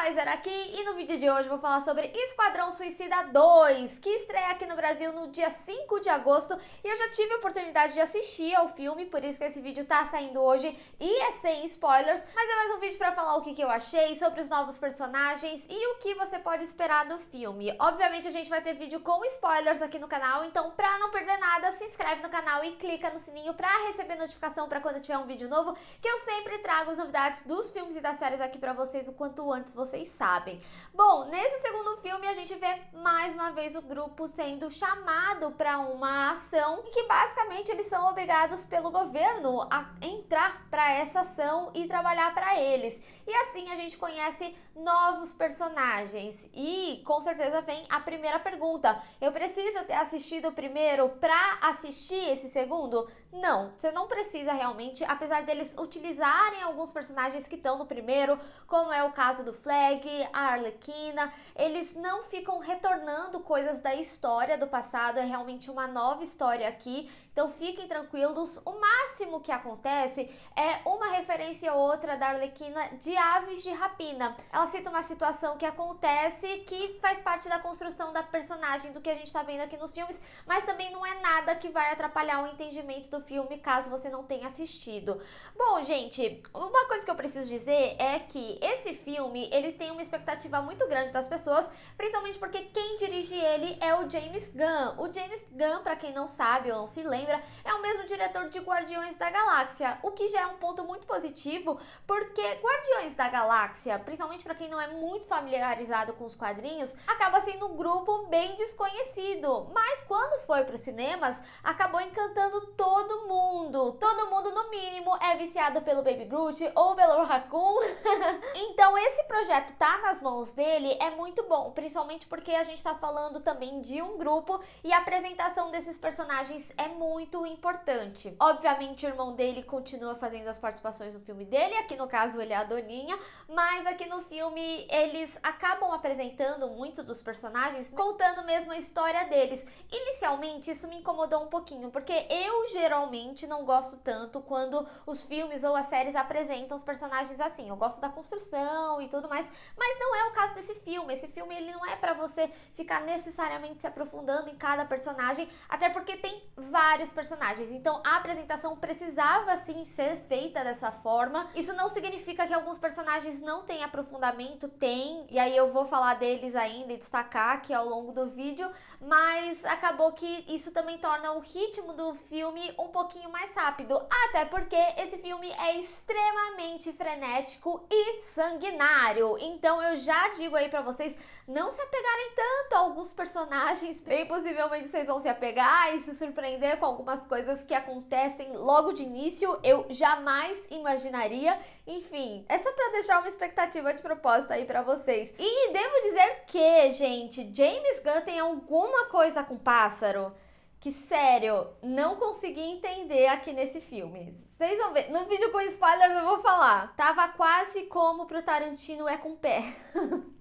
Kaiser aqui e no vídeo de hoje eu vou falar sobre Esquadrão Suicida 2, que estreia aqui no Brasil no dia 5 de agosto e eu já tive a oportunidade de assistir ao filme, por isso que esse vídeo tá saindo hoje e é sem spoilers, mas é mais um vídeo pra falar o que eu achei sobre os novos personagens e o que você pode esperar do filme. Obviamente a gente vai ter vídeo com spoilers aqui no canal, então pra não perder nada, se inscreve no canal e clica no sininho pra receber notificação pra quando tiver um vídeo novo, que eu sempre trago as novidades dos filmes e das séries aqui pra vocês o quanto antes vocês sabem. Bom, nesse segundo filme a gente vê mais uma vez o grupo sendo chamado para uma ação em que basicamente eles são obrigados pelo governo a entrar para essa ação e trabalhar para eles. E assim a gente conhece novos personagens e com certeza vem a primeira pergunta: eu preciso ter assistido o primeiro para assistir esse segundo? Não, você não precisa realmente, apesar deles utilizarem alguns personagens que estão no primeiro, como é o caso do Flag, a Arlequina, eles não ficam retornando coisas da história do passado, é realmente uma nova história aqui, então fiquem tranquilos. O máximo que acontece é uma referência ou outra da Arlequina de aves de rapina. Ela cita uma situação que acontece que faz parte da construção da personagem, do que a gente tá vendo aqui nos filmes, mas também não é nada que vai atrapalhar o entendimento do filme caso você não tenha assistido. Bom, gente, uma coisa que eu preciso dizer é que esse filme, ele tem uma expectativa muito grande das pessoas, principalmente porque quem dirige ele é o James Gunn. O James Gunn, pra quem não sabe ou não se lembra, é o mesmo diretor de Guardiões da Galáxia, o que já é um ponto muito positivo, porque Guardiões da Galáxia, principalmente pra quem não é muito familiarizado com os quadrinhos, acaba sendo um grupo bem desconhecido, mas quando foi pros cinemas, acabou encantando todo mundo. Todo mundo, no mínimo, é viciado pelo Baby Groot ou pelo Raccoon. Então esse projeto tá nas mãos dele é muito bom, principalmente porque a gente tá falando também de um grupo e a apresentação desses personagens é muito importante. Obviamente o irmão dele continua fazendo as participações no filme dele, aqui no caso ele é a Doninha, mas aqui no filme eles acabam apresentando muito dos personagens, contando mesmo a história deles. Inicialmente isso me incomodou um pouquinho, porque eu geralmente não gosto tanto quando os filmes ou as séries apresentam os personagens assim. Eu gosto da construção e tudo mais, mas não é o caso desse filme. Esse filme ele não é pra você ficar necessariamente se aprofundando em cada personagem, até porque tem vários personagens, então a apresentação precisava sim ser feita dessa forma. Isso não significa que alguns personagens não têm aprofundamento, tem, e aí eu vou falar deles ainda e destacar aqui ao longo do vídeo, mas acabou que isso também torna o ritmo do filme um pouquinho mais rápido, até porque esse filme é extremamente frenético e sanguinário. Então eu já digo aí pra vocês não se apegarem tanto a alguns personagens, bem possivelmente vocês vão se apegar e se surpreender com algumas coisas que acontecem logo de início, eu jamais imaginaria. Enfim, é só pra deixar uma expectativa de propósito aí pra vocês. E devo dizer que, gente, James Gunn tem alguma coisa com pássaro que, sério, não consegui entender aqui nesse filme. Vocês vão ver, no vídeo com spoilers eu vou falar. Tava quase como pro Tarantino é com pé.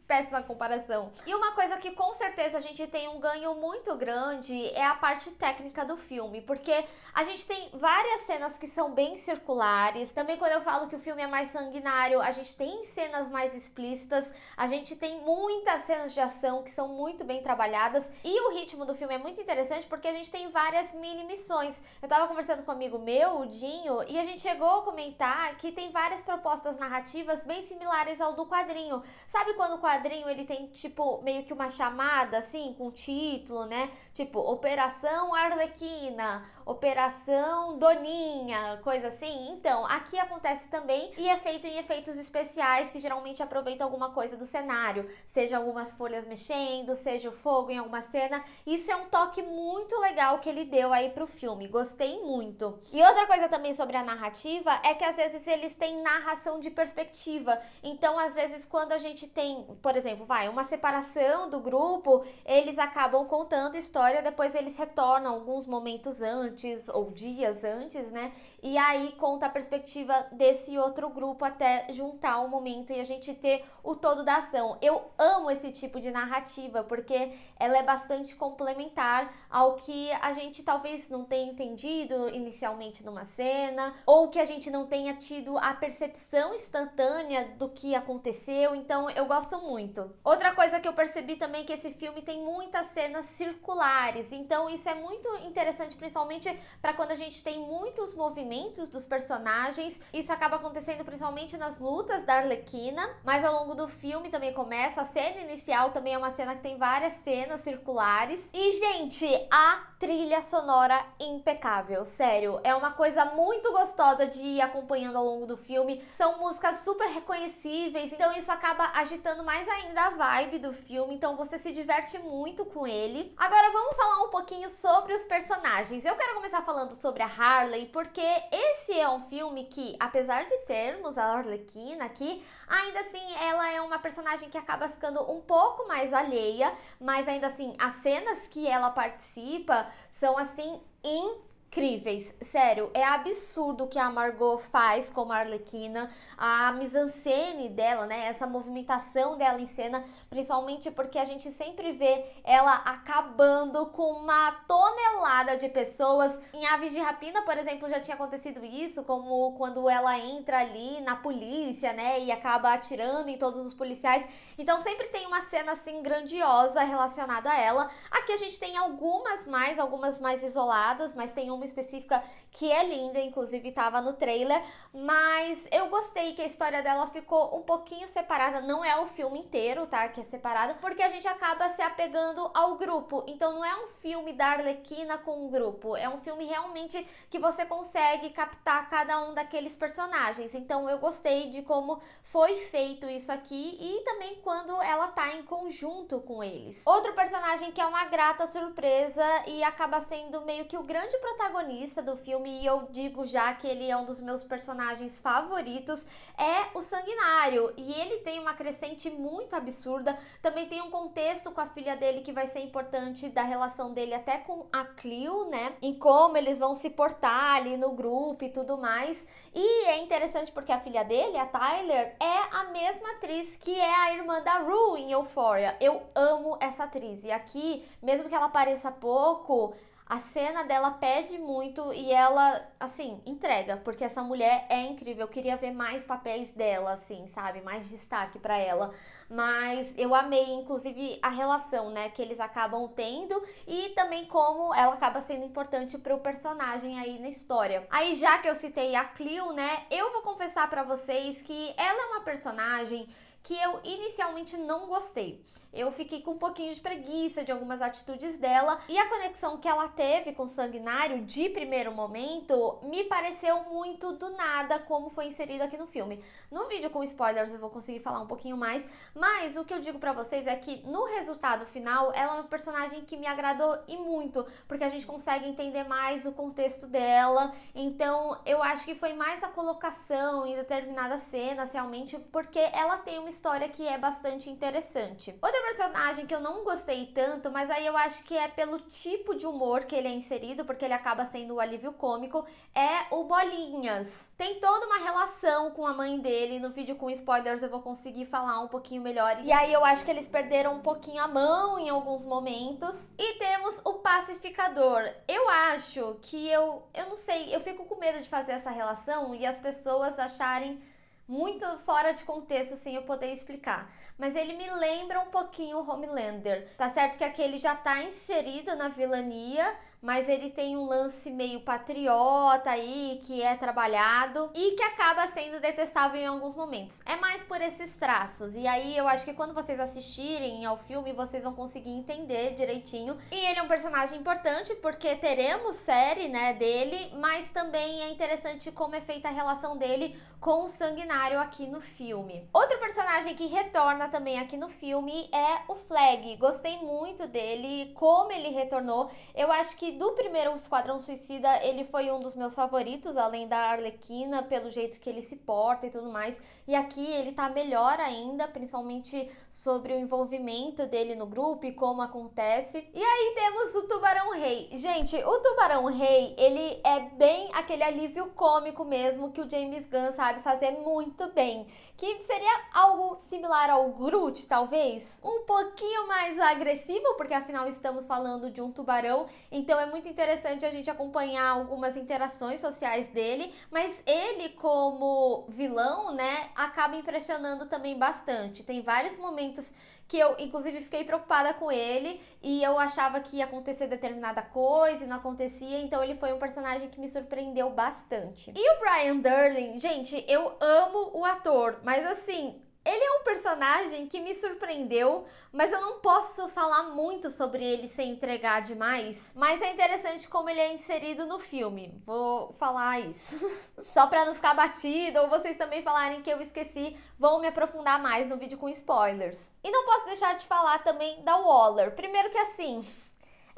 Péssima comparação. E uma coisa que com certeza a gente tem um ganho muito grande é a parte técnica do filme, porque a gente tem várias cenas que são bem circulares. Também quando eu falo que o filme é mais sanguinário, a gente tem cenas mais explícitas, a gente tem muitas cenas de ação que são muito bem trabalhadas e o ritmo do filme é muito interessante porque a gente tem várias mini missões. Eu tava conversando com um amigo meu, o Dinho, e a gente chegou a comentar que tem várias propostas narrativas bem similares ao do quadrinho. Sabe quando o quadrinho ele tem tipo meio que uma chamada assim com título, né? Tipo Operação Arlequina, Operação Doninha, coisa assim. Então, aqui acontece também e é feito em efeitos especiais que geralmente aproveitam alguma coisa do cenário, seja algumas folhas mexendo, seja o fogo em alguma cena. Isso é um toque muito legal que ele deu aí pro filme. Gostei muito. E outra coisa também sobre a narrativa é que às vezes eles têm narração de perspectiva. Então, às vezes quando a gente tem, por exemplo, uma separação do grupo, eles acabam contando história, depois eles retornam alguns momentos antes ou dias antes, né? E aí conta a perspectiva desse outro grupo até juntar o momento e a gente ter o todo da ação. Eu amo esse tipo de narrativa porque ela é bastante complementar ao que a gente talvez não tenha entendido inicialmente numa cena, ou que a gente não tenha tido a percepção instantânea do que aconteceu, então eu gosto muito. Outra coisa que eu percebi também é que esse filme tem muitas cenas circulares, então isso é muito interessante, principalmente para quando a gente tem muitos movimentos dos personagens. Isso acaba acontecendo principalmente nas lutas da Arlequina, mas ao longo do filme também começa. A cena inicial também é uma cena que tem várias cenas circulares. E, gente, a trilha sonora impecável, sério, é uma coisa muito gostosa de ir acompanhando ao longo do filme. São músicas super reconhecíveis, então isso acaba agitando mais ainda a vibe do filme, então você se diverte muito com ele. Agora vamos falar um pouquinho sobre os personagens. Eu quero começar falando sobre a Harley, porque esse é um filme que, apesar de termos a Arlequina aqui, ainda assim ela é uma personagem que acaba ficando um pouco mais alheia, mas ainda assim as cenas que ela participa são assim incríveis, sério, é absurdo o que a Margot faz como a Arlequina, a mise-en-scène dela, né, essa movimentação dela em cena, principalmente porque a gente sempre vê ela acabando com uma tonelada de pessoas. Em Aves de Rapina, por exemplo, já tinha acontecido isso, como quando ela entra ali na polícia, né, e acaba atirando em todos os policiais, então sempre tem uma cena assim grandiosa relacionada a ela. Aqui a gente tem algumas mais isoladas, mas tem uma específica que é linda, inclusive estava no trailer, mas eu gostei que a história dela ficou um pouquinho separada, não é o filme inteiro, tá, que é separada, porque a gente acaba se apegando ao grupo, então não é um filme da Arlequina com um grupo, é um filme realmente que você consegue captar cada um daqueles personagens, então eu gostei de como foi feito isso aqui e também quando ela tá em conjunto com eles. Outro personagem que é uma grata surpresa e acaba sendo meio que o grande protagonista do filme, e eu digo já que ele é um dos meus personagens favoritos, é o Sanguinário, e ele tem uma crescente muito absurda, também tem um contexto com a filha dele que vai ser importante, da relação dele até com a Cleo, né, em como eles vão se portar ali no grupo e tudo mais, e é interessante porque a filha dele, a Tyler, é a mesma atriz que é a irmã da Rue em Euphoria. Eu amo essa atriz, e aqui, mesmo que ela apareça pouco, a cena dela pede muito e ela, assim, entrega, porque essa mulher é incrível. Eu queria ver mais papéis dela, assim, sabe? Mais destaque pra ela. Mas eu amei, inclusive, a relação, né, que eles acabam tendo e também como ela acaba sendo importante pro personagem aí na história. Aí, já que eu citei a Cleo, né, eu vou confessar pra vocês que ela é uma personagem que eu inicialmente não gostei. Eu fiquei com um pouquinho de preguiça de algumas atitudes dela, e a conexão que ela teve com o Sanguinário de primeiro momento me pareceu muito do nada como foi inserido aqui no filme. No vídeo com spoilers eu vou conseguir falar um pouquinho mais, mas o que eu digo pra vocês é que no resultado final ela é uma personagem que me agradou e muito, porque a gente consegue entender mais o contexto dela, então eu acho que foi mais a colocação em determinadas cenas realmente, porque ela tem uma história que é bastante interessante. Outra personagem que eu não gostei tanto, mas aí eu acho que é pelo tipo de humor que ele é inserido, porque ele acaba sendo o alívio cômico, é o Bolinhas. Tem toda uma relação com a mãe dele, no vídeo com spoilers eu vou conseguir falar um pouquinho melhor, e aí eu acho que eles perderam um pouquinho a mão em alguns momentos. E temos o Pacificador. Eu acho que eu não sei, eu fico com medo de fazer essa relação e as pessoas acharem muito fora de contexto sem eu poder explicar, mas ele me lembra um pouquinho o Homelander. Tá certo que aquele já tá inserido na vilania, mas ele tem um lance meio patriota aí, que é trabalhado e que acaba sendo detestável em alguns momentos. É mais por esses traços, e aí eu acho que quando vocês assistirem ao filme, vocês vão conseguir entender direitinho. E ele é um personagem importante, porque teremos série, né, dele, mas também é interessante como é feita a relação dele com o Sanguinário aqui no filme. Outro personagem que retorna também aqui no filme é o Flag. Gostei muito dele, como ele retornou. Eu acho que do primeiro Esquadrão Suicida, ele foi um dos meus favoritos, além da Arlequina, pelo jeito que ele se porta e tudo mais. E aqui ele tá melhor ainda, principalmente sobre o envolvimento dele no grupo e como acontece. E aí temos o Tubarão Rei. Gente, o Tubarão Rei, ele é bem aquele alívio cômico mesmo que o James Gunn sabe fazer muito bem. Que seria algo similar ao Groot, talvez? Um pouquinho mais agressivo, porque afinal estamos falando de um tubarão. Então é muito interessante a gente acompanhar algumas interações sociais dele. Mas ele, como vilão, né, acaba impressionando também bastante. Tem vários momentos que eu, inclusive, fiquei preocupada com ele e eu achava que ia acontecer determinada coisa e não acontecia, então ele foi um personagem que me surpreendeu bastante. E o Brian Durling, gente, eu amo o ator, mas assim, ele é um personagem que me surpreendeu, mas eu não posso falar muito sobre ele sem entregar demais. Mas é interessante como ele é inserido no filme. Vou falar isso. Só pra não ficar batido, ou vocês também falarem que eu esqueci, vão me aprofundar mais no vídeo com spoilers. E não posso deixar de falar também da Waller. Primeiro que assim...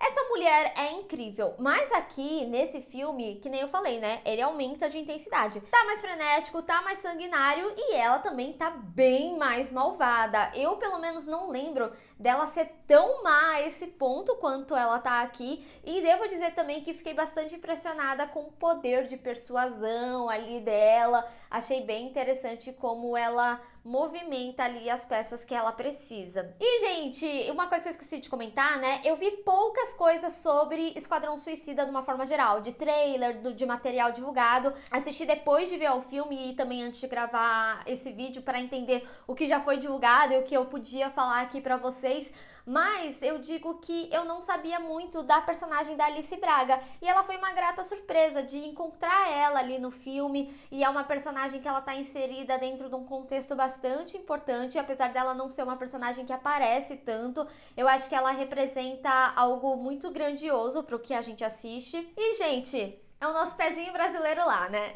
essa mulher é incrível, mas aqui, nesse filme, que nem eu falei, né, ele aumenta de intensidade. Tá mais frenético, tá mais sanguinário e ela também tá bem mais malvada. Eu, pelo menos, não lembro dela ser tão má a esse ponto quanto ela tá aqui. E devo dizer também que fiquei bastante impressionada com o poder de persuasão ali dela. Achei bem interessante como ela movimenta ali as peças que ela precisa. E, gente, uma coisa que eu esqueci de comentar, né? Eu vi poucas coisas sobre Esquadrão Suicida de uma forma geral, de trailer, de material divulgado. Assisti depois de ver o filme e também antes de gravar esse vídeo para entender o que já foi divulgado e o que eu podia falar aqui pra vocês. Mas eu digo que eu não sabia muito da personagem da Alice Braga. E ela foi uma grata surpresa de encontrar ela ali no filme. E é uma personagem que ela tá inserida dentro de um contexto bastante importante. Apesar dela não ser uma personagem que aparece tanto, eu acho que ela representa algo muito grandioso pro que a gente assiste. E, gente... é o nosso pezinho brasileiro lá, né?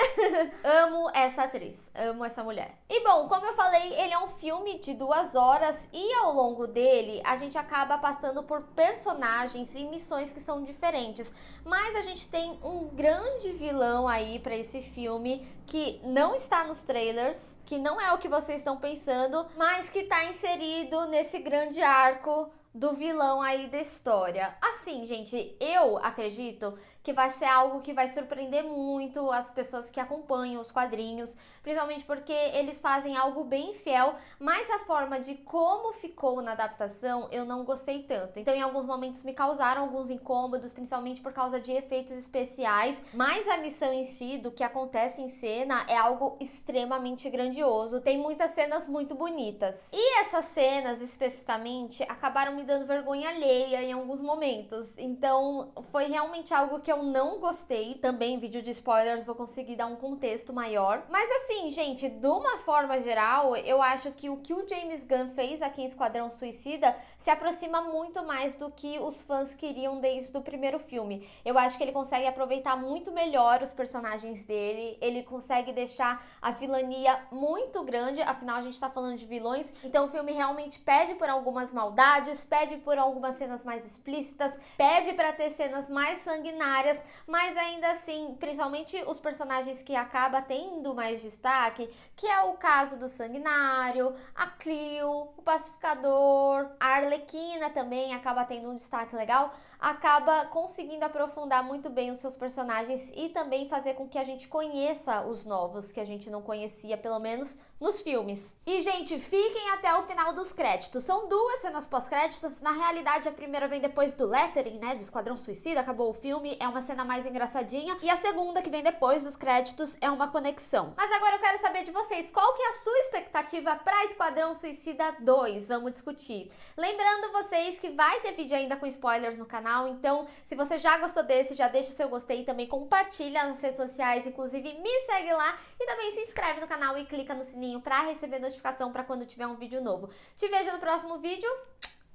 Amo essa atriz, amo essa mulher. E bom, como eu falei, ele é um filme de 2 horas e ao longo dele a gente acaba passando por personagens e missões que são diferentes. Mas a gente tem um grande vilão aí pra esse filme que não está nos trailers, que não é o que vocês estão pensando, mas que tá inserido nesse grande arco do vilão aí da história. Assim, gente, eu acredito que vai ser algo que vai surpreender muito as pessoas que acompanham os quadrinhos, principalmente porque eles fazem algo bem fiel, mas a forma de como ficou na adaptação eu não gostei tanto. Então, em alguns momentos me causaram alguns incômodos, principalmente por causa de efeitos especiais, mas a missão em si, do que acontece em cena, é algo extremamente grandioso. Tem muitas cenas muito bonitas. E essas cenas, especificamente, acabaram me dando vergonha alheia em alguns momentos. Então, foi realmente algo que eu não gostei. Também, vídeo de spoilers, vou conseguir dar um contexto maior. Mas assim, gente, de uma forma geral, eu acho que o James Gunn fez aqui em Esquadrão Suicida se aproxima muito mais do que os fãs queriam desde o primeiro filme. Eu acho que ele consegue aproveitar muito melhor os personagens dele, ele consegue deixar a vilania muito grande, afinal a gente tá falando de vilões, então o filme realmente pede por algumas maldades, pede por algumas cenas mais explícitas, pede pra ter cenas mais sanguinárias, mas ainda assim, principalmente os personagens que acaba tendo mais destaque, que é o caso do Sanguinário, a Cleo, o Pacificador, a Arlequina também acaba tendo um destaque legal, acaba conseguindo aprofundar muito bem os seus personagens e também fazer com que a gente conheça os novos, que a gente não conhecia, pelo menos nos filmes. E, gente, fiquem até o final dos créditos. São 2 cenas pós-créditos. Na realidade, a primeira vem depois do lettering, né, de Esquadrão Suicida, acabou o filme, é uma cena mais engraçadinha. E a segunda, que vem depois dos créditos, é uma conexão. Mas agora eu quero saber de vocês, qual que é a sua expectativa para Esquadrão Suicida 2? Vamos discutir. Lembrando vocês que vai ter vídeo ainda com spoilers no canal, então se você já gostou desse, já deixa o seu gostei e também compartilha nas redes sociais, inclusive me segue lá e também se inscreve no canal e clica no sininho para receber notificação para quando tiver um vídeo novo. Te vejo no próximo vídeo.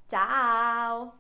Tchau!